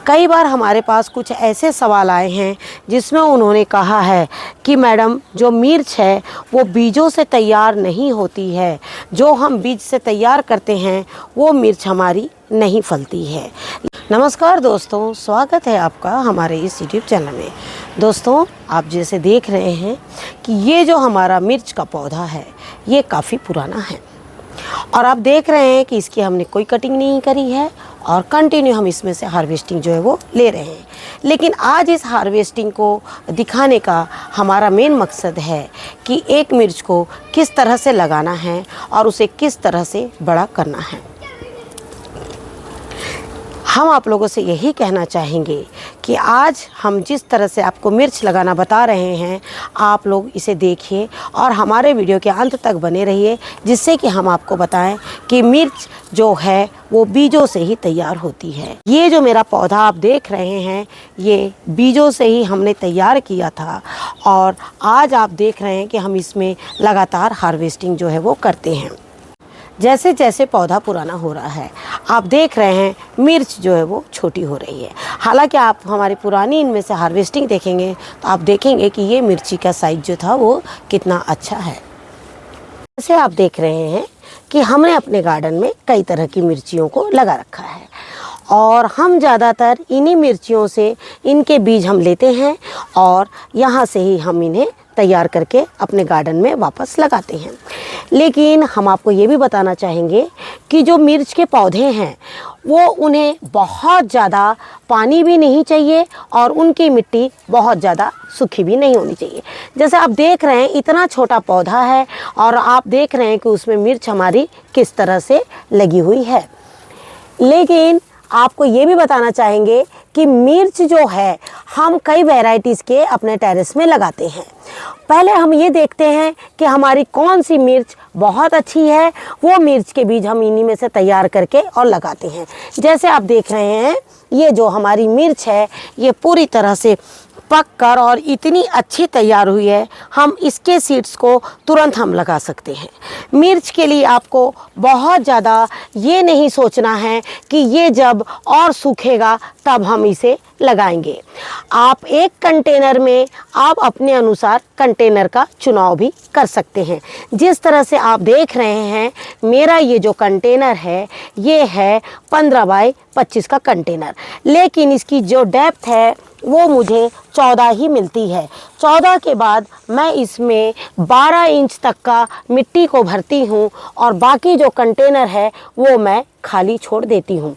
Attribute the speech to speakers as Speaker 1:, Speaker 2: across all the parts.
Speaker 1: कई बार हमारे पास कुछ ऐसे सवाल आए हैं जिसमें उन्होंने कहा है कि मैडम जो मिर्च है वो बीजों से तैयार नहीं होती है, जो हम बीज से तैयार करते हैं वो मिर्च हमारी नहीं फलती है। नमस्कार दोस्तों, स्वागत है आपका हमारे इस यूट्यूब चैनल में। दोस्तों, आप जैसे देख रहे हैं कि ये जो हमारा मिर्च का पौधा है ये काफ़ी पुराना है और आप देख रहे हैं कि इसकी हमने कोई कटिंग नहीं करी है और कंटिन्यू हम इसमें से हार्वेस्टिंग जो है वो ले रहे हैं। लेकिन आज इस हार्वेस्टिंग को दिखाने का हमारा मेन मकसद है कि एक मिर्च को किस तरह से लगाना है और उसे किस तरह से बड़ा करना है। हम आप लोगों से यही कहना चाहेंगे कि आज हम जिस तरह से आपको मिर्च लगाना बता रहे हैं, आप लोग इसे देखिए और हमारे वीडियो के अंत तक बने रहिए, जिससे कि हम आपको बताएं कि मिर्च जो है वो बीजों से ही तैयार होती है। ये जो मेरा पौधा आप देख रहे हैं ये बीजों से ही हमने तैयार किया था और आज आप देख रहे हैं कि हम इसमें लगातार हार्वेस्टिंग जो है वो करते हैं। जैसे जैसे पौधा पुराना हो रहा है आप देख रहे हैं मिर्च जो है वो छोटी हो रही है। हालांकि आप हमारी पुरानी इनमें से हार्वेस्टिंग देखेंगे तो आप देखेंगे कि ये मिर्ची का साइज जो था वो कितना अच्छा है। जैसे आप देख रहे हैं कि हमने अपने गार्डन में कई तरह की मिर्चियों को लगा रखा है और हम ज़्यादातर इन्हीं मिर्चियों से इनके बीज हम लेते हैं और यहाँ से ही हम इन्हें तैयार करके अपने गार्डन में वापस लगाते हैं। लेकिन हम आपको ये भी बताना चाहेंगे कि जो मिर्च के पौधे हैं वो उन्हें बहुत ज़्यादा पानी भी नहीं चाहिए और उनकी मिट्टी बहुत ज़्यादा सूखी भी नहीं होनी चाहिए। जैसे आप देख रहे हैं इतना छोटा पौधा है और आप देख रहे हैं कि उसमें मिर्च हमारी किस तरह से लगी हुई है। लेकिन आपको ये भी बताना चाहेंगे कि मिर्च जो है हम कई वैरायटीज़ के अपने टेरेस में लगाते हैं। पहले हम ये देखते हैं कि हमारी कौन सी मिर्च बहुत अच्छी है, वो मिर्च के बीज हम इन्हीं में से तैयार करके और लगाते हैं। जैसे आप देख रहे हैं ये जो हमारी मिर्च है ये पूरी तरह से पक कर और इतनी अच्छी तैयार हुई है, हम इसके सीड्स को तुरंत हम लगा सकते हैं। मिर्च के लिए आपको बहुत ज़्यादा ये नहीं सोचना है कि ये जब और सूखेगा तब हम इसे लगाएंगे। आप एक कंटेनर में आप अपने अनुसार कंटेनर का चुनाव भी कर सकते हैं। जिस तरह से आप देख रहे हैं मेरा ये जो कंटेनर है ये है 15 बाई 25 का कंटेनर, लेकिन इसकी जो डेप्थ है वो मुझे 14 ही मिलती है। 14 के बाद मैं इसमें 12 इंच तक का मिट्टी को भरती हूँ और बाकी जो कंटेनर है वो मैं खाली छोड़ देती हूँ।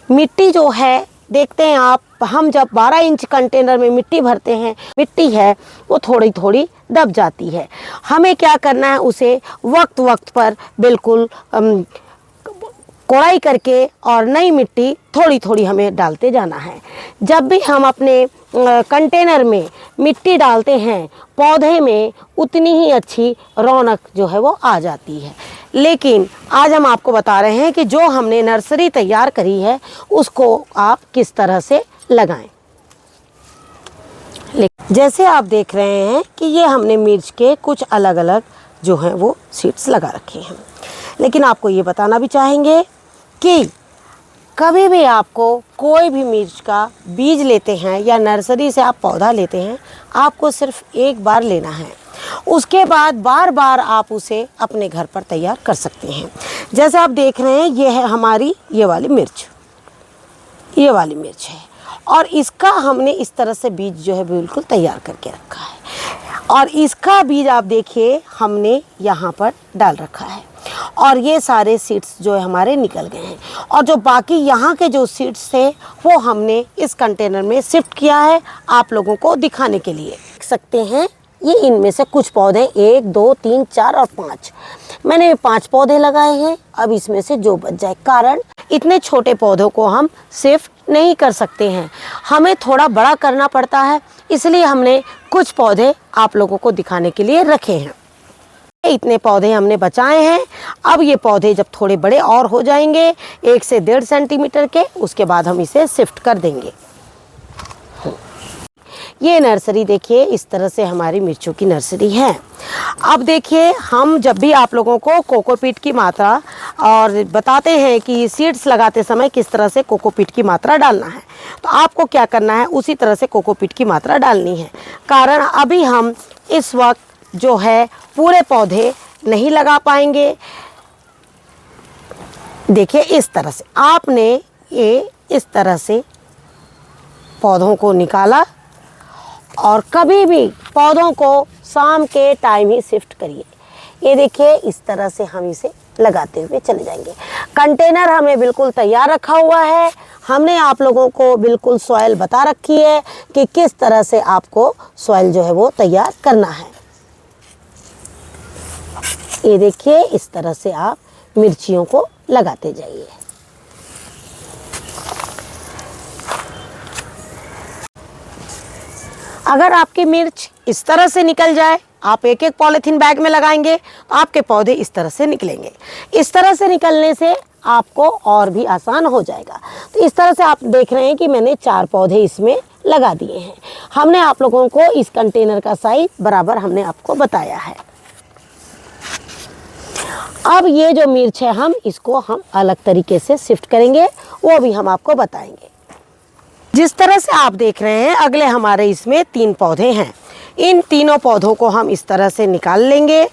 Speaker 1: मिट्टी जो है देखते हैं आप, हम जब 12 इंच कंटेनर में मिट्टी भरते हैं मिट्टी है वो थोड़ी थोड़ी दब जाती है। हमें क्या करना है, उसे वक्त वक्त पर बिल्कुल कोड़ाई करके और नई मिट्टी थोड़ी थोड़ी हमें डालते जाना है। जब भी हम अपने कंटेनर में मिट्टी डालते हैं पौधे में उतनी ही अच्छी रौनक जो है वो आ जाती है। लेकिन आज हम आपको बता रहे हैं कि जो हमने नर्सरी तैयार करी है उसको आप किस तरह से लगाएं। जैसे आप देख रहे हैं कि ये हमने मिर्च के कुछ अलग अलग जो हैं वो सीड्स लगा रखे हैं। लेकिन आपको ये बताना भी चाहेंगे कि कभी भी आपको कोई भी मिर्च का बीज लेते हैं या नर्सरी से आप पौधा लेते हैं आपको सिर्फ एक बार लेना है, उसके बाद बार बार आप उसे अपने घर पर तैयार कर सकते हैं। जैसे आप देख रहे हैं ये है हमारी ये वाली मिर्च है और इसका हमने इस तरह से बीज जो है बिल्कुल तैयार करके रखा है और इसका बीज आप देखिए हमने यहाँ पर डाल रखा है और ये सारे सीड्स जो है हमारे निकल गए हैं और जो बाकी यहाँ के जो सीड्स थे वो हमने इस कंटेनर में शिफ्ट किया है आप लोगों को दिखाने के लिए। देख सकते हैं ये इनमें से कुछ पौधे 1 2 3 4 और 5 मैंने 5 पौधे लगाए हैं। अब इसमें से जो बच जाए, कारण इतने छोटे पौधों को हम शिफ्ट नहीं कर सकते हैं, हमें थोड़ा बड़ा करना पड़ता है, इसलिए हमने कुछ पौधे आप लोगों को दिखाने के लिए रखे हैं। इतने पौधे हमने बचाए हैं। अब ये पौधे जब थोड़े बड़े और हो जाएंगे 1 से 1.5 सेंटीमीटर के, उसके बाद हम इसे शिफ्ट कर देंगे। ये नर्सरी देखिए इस तरह से हमारी मिर्चों की नर्सरी है। अब देखिए हम जब भी आप लोगों को कोकोपीट की मात्रा और बताते हैं कि सीड्स लगाते समय किस तरह से कोकोपीट की मात्रा डालना है, तो आपको क्या करना है, उसी तरह से कोकोपीट की मात्रा डालनी है। कारण अभी हम इस वक्त जो है पूरे पौधे नहीं लगा पाएंगे। देखिए इस तरह से आपने ये इस तरह से पौधों को निकाला, और कभी भी पौधों को शाम के टाइम ही शिफ्ट करिए। ये देखिए इस तरह से हम इसे लगाते हुए चले जाएंगे। कंटेनर हमें बिल्कुल तैयार रखा हुआ है। हमने आप लोगों को बिल्कुल सॉइल बता रखी है कि किस तरह से आपको सॉइल जो है वो तैयार करना है। ये देखिए इस तरह से आप मिर्चियों को लगाते जाइए। अगर आपकी मिर्च इस तरह से निकल जाए, आप एक एक पॉलीथीन बैग में लगाएंगे तो आपके पौधे इस तरह से निकलेंगे। इस तरह से निकलने से आपको और भी आसान हो जाएगा। तो इस तरह से आप देख रहे हैं कि मैंने 4 पौधे इसमें लगा दिए हैं। हमने आप लोगों को इस कंटेनर का साइज बराबर हमने आपको बताया है। अब ये जो मिर्च है हम इसको हम अलग तरीके से शिफ्ट करेंगे, वो भी हम आपको बताएंगे। जिस तरह से आप देख रहे हैं अगले हमारे इसमें 3 पौधे हैं। इन तीनों पौधों को हम इस तरह से निकाल लेंगे।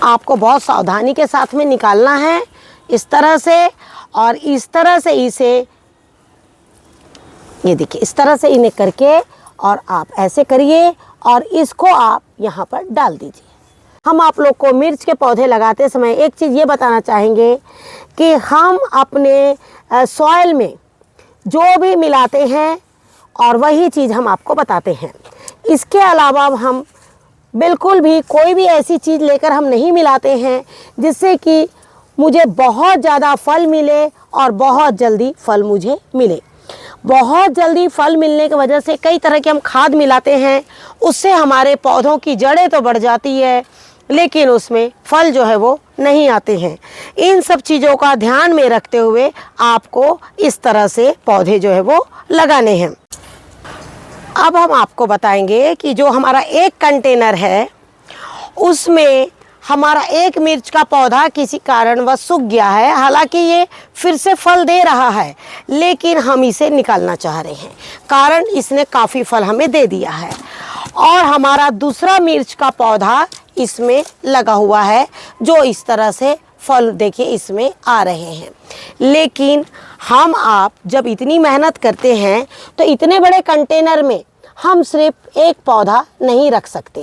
Speaker 1: आपको बहुत सावधानी के साथ में निकालना है इस तरह से, और इस तरह से इसे ये देखिए इस तरह से इन्हें करके और आप ऐसे करिए और इसको आप यहाँ पर डाल दीजिए। हम आप लोग को मिर्च के पौधे लगाते समय एक चीज़ ये बताना चाहेंगे कि हम अपने सॉइल में जो भी मिलाते हैं और वही चीज़ हम आपको बताते हैं। इसके अलावा हम बिल्कुल भी कोई भी ऐसी चीज़ लेकर हम नहीं मिलाते हैं जिससे कि मुझे बहुत ज़्यादा फल मिले और बहुत जल्दी फल मुझे मिले। बहुत जल्दी फल मिलने की वजह से कई तरह के हम खाद मिलाते हैं, उससे हमारे पौधों की जड़ें तो बढ़ जाती है लेकिन उसमें फल जो है वो नहीं आते हैं। इन सब चीज़ों का ध्यान में रखते हुए आपको इस तरह से पौधे जो है वो लगाने हैं। अब हम आपको बताएंगे कि जो हमारा एक कंटेनर है उसमें हमारा एक मिर्च का पौधा किसी कारणवश सूख गया है। हालांकि ये फिर से फल दे रहा है लेकिन हम इसे निकालना चाह रहे हैं, कारण इसने काफ़ी फल हमें दे दिया है। और हमारा दूसरा मिर्च का पौधा इसमें लगा हुआ है जो इस तरह से फल देखिए इसमें आ रहे हैं। लेकिन हम आप जब इतनी मेहनत करते हैं तो इतने बड़े कंटेनर में हम सिर्फ एक पौधा नहीं रख सकते,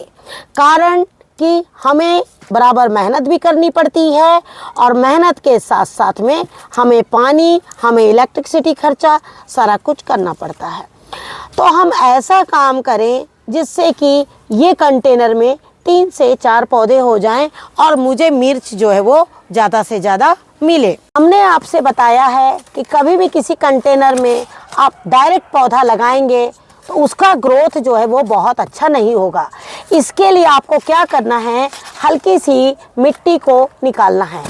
Speaker 1: कारण कि हमें बराबर मेहनत भी करनी पड़ती है और मेहनत के साथ साथ में हमें पानी, हमें इलेक्ट्रिसिटी खर्चा सारा कुछ करना पड़ता है। तो हम ऐसा काम करें जिससे कि ये कंटेनर में 3 से 4 पौधे हो जाएं और मुझे मिर्च जो है वो ज़्यादा से ज़्यादा मिले। हमने आपसे बताया है कि कभी भी किसी कंटेनर में आप डायरेक्ट पौधा लगाएंगे तो उसका ग्रोथ जो है वो बहुत अच्छा नहीं होगा। इसके लिए आपको क्या करना है, हल्की सी मिट्टी को निकालना है।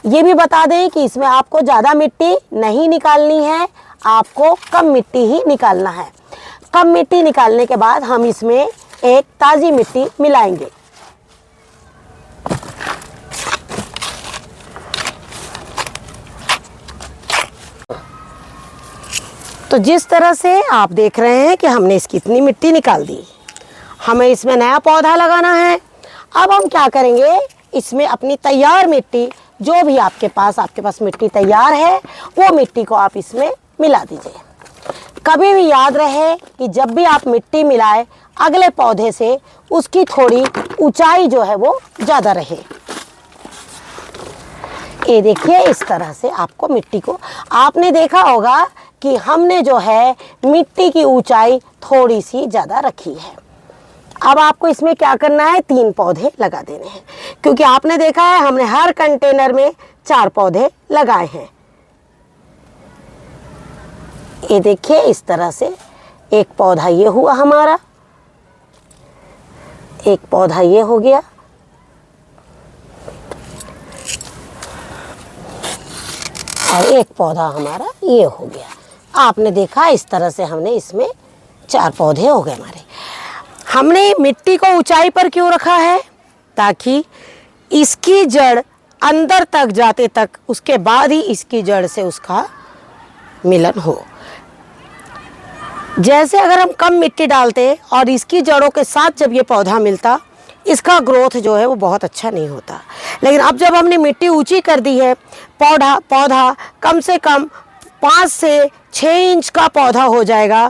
Speaker 1: ये भी बता दें कि इसमें आपको ज़्यादा मिट्टी नहीं निकालनी है, आपको कम मिट्टी ही निकालना है। कम मिट्टी निकालने के बाद हम इसमें एक ताज़ी मिट्टी मिलाएंगे। तो जिस तरह से आप देख रहे हैं कि हमने इसकी इतनी मिट्टी निकाल दी, हमें इसमें नया पौधा लगाना है। अब हम क्या करेंगे, इसमें अपनी तैयार मिट्टी जो भी आपके पास मिट्टी तैयार है वो मिट्टी को आप इसमें मिला दीजिए। कभी भी याद रहे कि जब भी आप मिट्टी मिलाए अगले पौधे से उसकी थोड़ी ऊंचाई जो है वो ज़्यादा रहे। ये देखिए इस तरह से आपको मिट्टी को, आपने देखा होगा कि हमने जो है मिट्टी की ऊंचाई थोड़ी सी ज़्यादा रखी है। अब आपको इसमें क्या करना है, 3 पौधे लगा देने हैं, क्योंकि आपने देखा है हमने हर कंटेनर में 4 पौधे लगाए हैं। ये देखिए इस तरह से एक पौधा ये हुआ हमारा, एक पौधा ये हो गया, और एक पौधा हमारा ये हो गया। आपने देखा इस तरह से हमने इसमें 4 पौधे हो गए हमारे। हमने मिट्टी को ऊंचाई पर क्यों रखा है, ताकि इसकी जड़ अंदर तक जाते तक, उसके बाद ही इसकी जड़ से उसका मिलन हो। जैसे अगर हम कम मिट्टी डालते और इसकी जड़ों के साथ जब ये पौधा मिलता, इसका ग्रोथ जो है वो बहुत अच्छा नहीं होता। लेकिन अब जब हमने मिट्टी ऊंची कर दी है, पौधा कम से कम 5 से 6 इंच का पौधा हो जाएगा,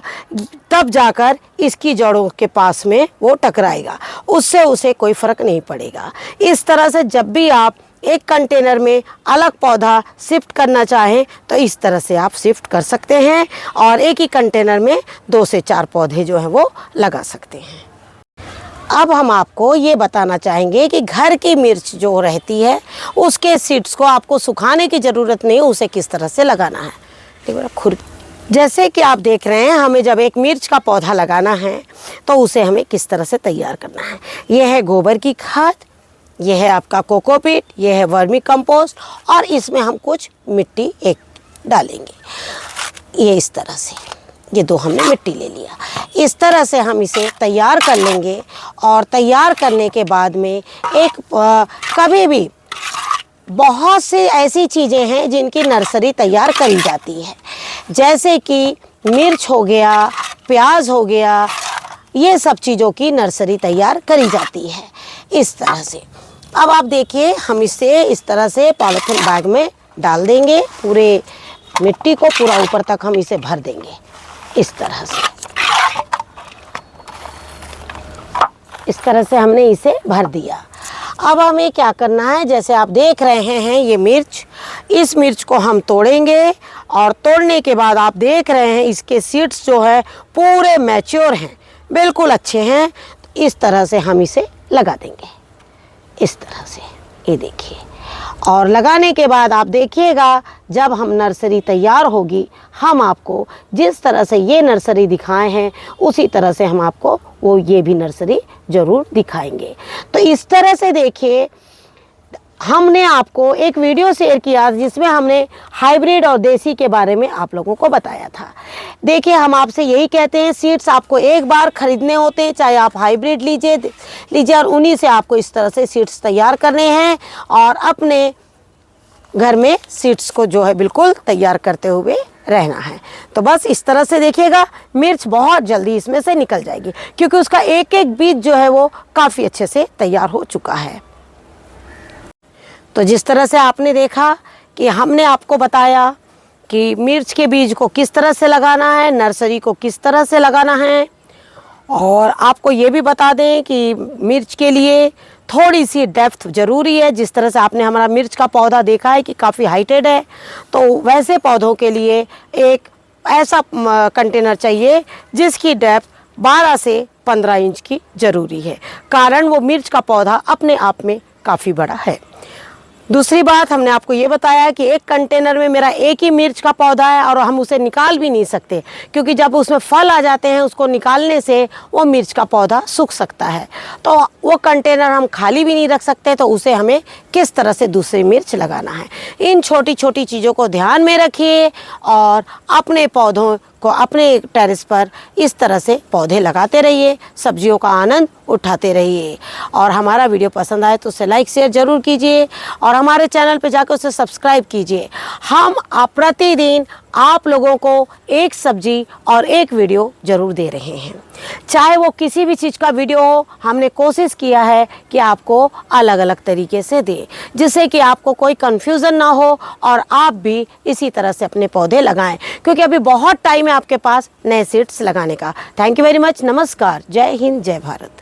Speaker 1: तब जाकर इसकी जड़ों के पास में वो टकराएगा, उससे उसे कोई फ़र्क नहीं पड़ेगा। इस तरह से जब भी आप एक कंटेनर में अलग पौधा शिफ्ट करना चाहें तो इस तरह से आप शिफ्ट कर सकते हैं और एक ही कंटेनर में 2 से 4 पौधे जो हैं वो लगा सकते हैं। अब हम आपको ये बताना चाहेंगे कि घर की मिर्च जो रहती है उसके सीड्स को आपको सुखाने की ज़रूरत नहीं, उसे किस तरह से लगाना है। देखो जैसे कि आप देख रहे हैं, हमें जब एक मिर्च का पौधा लगाना है तो उसे हमें किस तरह से तैयार करना है। यह है गोबर की खाद, यह है आपका कोकोपीट, यह है वर्मी कंपोस्ट और इसमें हम कुछ मिट्टी एक डालेंगे। ये इस तरह से ये 2 हमने मिट्टी ले लिया। इस तरह से हम इसे तैयार कर लेंगे और तैयार करने के बाद में कभी भी बहुत सी ऐसी चीज़ें हैं जिनकी नर्सरी तैयार करी जाती है, जैसे कि मिर्च हो गया, प्याज हो गया, ये सब चीज़ों की नर्सरी तैयार करी जाती है इस तरह से। अब आप देखिए, हम इसे इस तरह से पॉलीथीन बैग में डाल देंगे, पूरे मिट्टी को पूरा ऊपर तक हम इसे भर देंगे इस तरह से। इस तरह से हमने इसे भर दिया। अब हमें क्या करना है, जैसे आप देख रहे हैं ये मिर्च, इस मिर्च को हम तोड़ेंगे और तोड़ने के बाद आप देख रहे हैं इसके सीड्स जो है पूरे मैच्योर हैं, बिल्कुल अच्छे हैं। तो इस तरह से हम इसे लगा देंगे इस तरह से, ये देखिए। और लगाने के बाद आप देखिएगा जब हम नर्सरी तैयार होगी, हम आपको जिस तरह से ये नर्सरी दिखाए हैं उसी तरह से हम आपको वो ये भी नर्सरी ज़रूर दिखाएंगे। तो इस तरह से देखिए, हमने आपको एक वीडियो शेयर किया जिसमें हमने हाइब्रिड और देसी के बारे में आप लोगों को बताया था। देखिए, हम आपसे यही कहते हैं, सीड्स आपको एक बार ख़रीदने होते हैं, चाहे आप हाइब्रिड लीजिए और उन्हीं से आपको इस तरह से सीड्स तैयार करने हैं और अपने घर में सीड्स को जो है बिल्कुल तैयार करते हुए रहना है। तो बस इस तरह से देखिएगा, मिर्च बहुत जल्दी इसमें से निकल जाएगी क्योंकि उसका एक एक बीज जो है वो काफ़ी अच्छे से तैयार हो चुका है। तो जिस तरह से आपने देखा कि हमने आपको बताया कि मिर्च के बीज को किस तरह से लगाना है, नर्सरी को किस तरह से लगाना है, और आपको ये भी बता दें कि मिर्च के लिए थोड़ी सी डेप्थ ज़रूरी है। जिस तरह से आपने हमारा मिर्च का पौधा देखा है कि काफ़ी हाइटेड है, तो वैसे पौधों के लिए एक ऐसा कंटेनर चाहिए जिसकी डेप्थ 12 से 15 इंच की ज़रूरी है, कारण वो मिर्च का पौधा अपने आप में काफ़ी बड़ा है। दूसरी बात, हमने आपको ये बताया कि एक कंटेनर में मेरा एक ही मिर्च का पौधा है और हम उसे निकाल भी नहीं सकते, क्योंकि जब उसमें फल आ जाते हैं उसको निकालने से वो मिर्च का पौधा सूख सकता है। तो वो कंटेनर हम खाली भी नहीं रख सकते, तो उसे हमें किस तरह से दूसरी मिर्च लगाना है, इन छोटी छोटी चीज़ों को ध्यान में रखिए और अपने पौधों को अपने टेरेस पर इस तरह से पौधे लगाते रहिए, सब्जियों का आनंद उठाते रहिए। और हमारा वीडियो पसंद आए तो उसे लाइक शेयर ज़रूर कीजिए और हमारे चैनल पर जाकर उसे सब्सक्राइब कीजिए। हम प्रतिदिन आप लोगों को एक सब्जी और एक वीडियो ज़रूर दे रहे हैं, चाहे वो किसी भी चीज़ का वीडियो हो। हमने कोशिश किया है कि आपको अलग अलग तरीके से दें, जिससे कि आपको कोई कन्फ्यूज़न ना हो और आप भी इसी तरह से अपने पौधे लगाएं, क्योंकि अभी बहुत टाइम है आपके पास नए सीड्स लगाने का। Thank you very much. नमस्कार, जय हिंद, जय भारत।